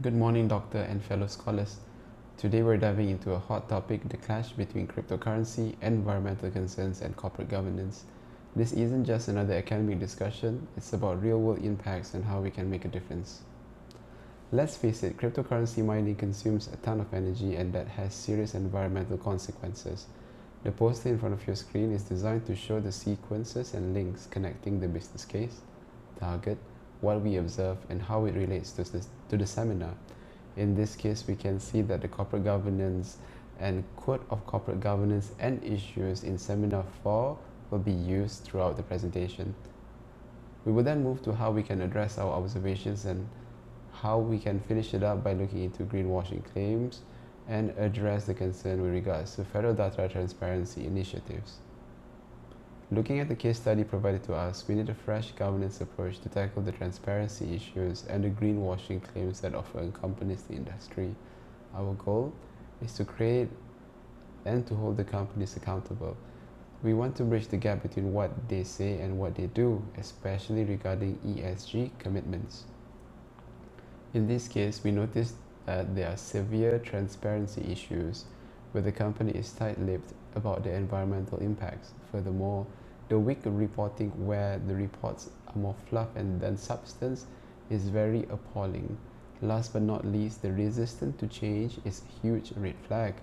Good morning, Doctor and fellow scholars. Today we're diving into a hot topic, the clash between cryptocurrency, environmental concerns, and corporate governance. This isn't just another academic discussion, it's about real world impacts and how we can make a difference. Let's face it, cryptocurrency mining consumes a ton of energy and that has serious environmental consequences. The poster in front of your screen is designed to show the sequences and links connecting the business case, target, what we observe, and how it relates to the seminar. In this case, we can see that the corporate governance and quote of corporate governance and issues in seminar 4 will be used throughout the presentation. We will then move to how we can address our observations and how we can finish it up by looking into greenwashing claims and address the concern with regards to federal data transparency initiatives. Looking at the case study provided to us, we need a fresh governance approach to tackle the transparency issues and the greenwashing claims that often accompanies the industry. Our goal is to create and to hold the companies accountable. We want to bridge the gap between what they say and what they do, especially regarding ESG commitments. In this case, we noticed that there are severe transparency issues where the company is tight-lipped about the environmental impacts. Furthermore, the weak reporting where the reports are more fluff and than substance is very appalling. Last but not least, the resistance to change is a huge red flag.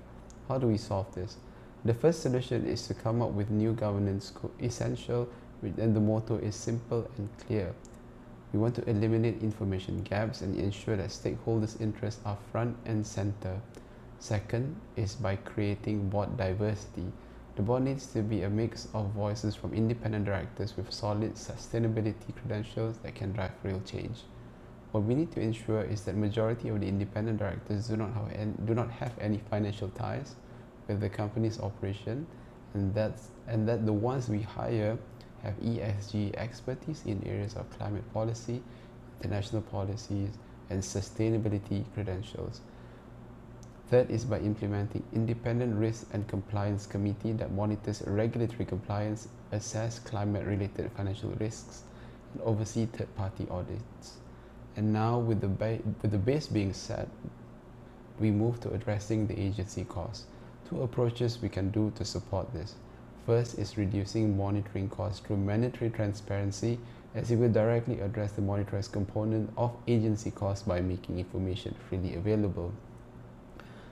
How do we solve this? The first solution is to come up with new governance essential, and the motto is simple and clear. We want to eliminate information gaps and ensure that stakeholders' interests are front and center. Second is by creating board diversity. The board needs to be a mix of voices from independent directors with solid sustainability credentials that can drive real change. What we need to ensure is that majority of the independent directors do not have any financial ties with the company's operation, and that the ones we hire have ESG expertise in areas of climate policy, international policies, and sustainability credentials. Third is by implementing independent risk and compliance committee that monitors regulatory compliance, assess climate-related financial risks, and oversee third-party audits. And now, with the base being set, we move to addressing the agency costs. Two approaches we can do to support this. First is reducing monitoring costs through mandatory transparency, as it will directly address the monitorized component of agency costs by making information freely available.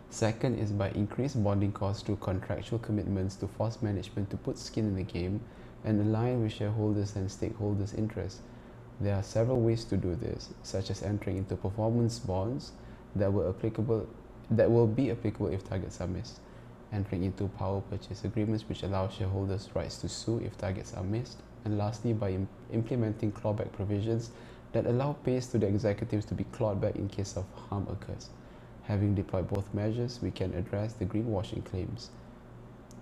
Second is by increased bonding costs through contractual commitments to force management to put skin in the game and align with shareholders and stakeholders' interests. There are several ways to do this, such as entering into performance bonds that will be applicable if targets are missed, entering into power purchase agreements which allow shareholders rights to sue if targets are missed, and lastly by implementing clawback provisions that allow pays to the executives to be clawed back in case of harm occurs. Having deployed both measures, we can address the greenwashing claims.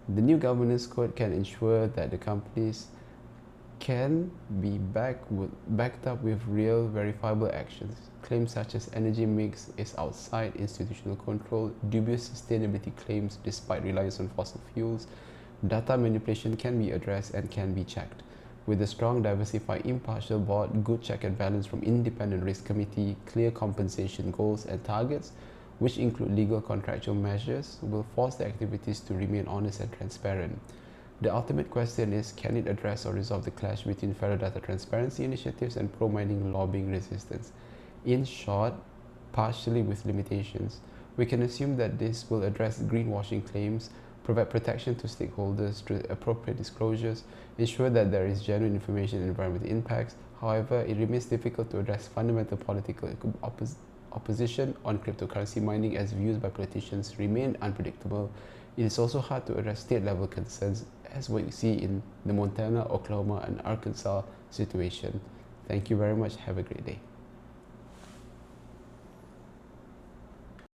The new governance code can ensure that the companies can be backed up with real verifiable actions. Claims such as energy mix is outside institutional control, dubious sustainability claims despite reliance on fossil fuels, data manipulation can be addressed and can be checked. With a strong, diversified, impartial board, good check and balance from independent risk committee, clear compensation goals and targets, which include legal contractual measures, will force the activities to remain honest and transparent. The ultimate question is, can it address or resolve the clash between federal data transparency initiatives and pro-mining lobbying resistance? In short, partially with limitations. We can assume that this will address greenwashing claims, provide protection to stakeholders through appropriate disclosures, ensure that there is genuine information on environmental impacts. However, it remains difficult to address fundamental political opposition on cryptocurrency mining as views by politicians remain unpredictable. It is also hard to address state-level concerns as what you see in the Montana, Oklahoma, and Arkansas situation. Thank you very much. Have a great day.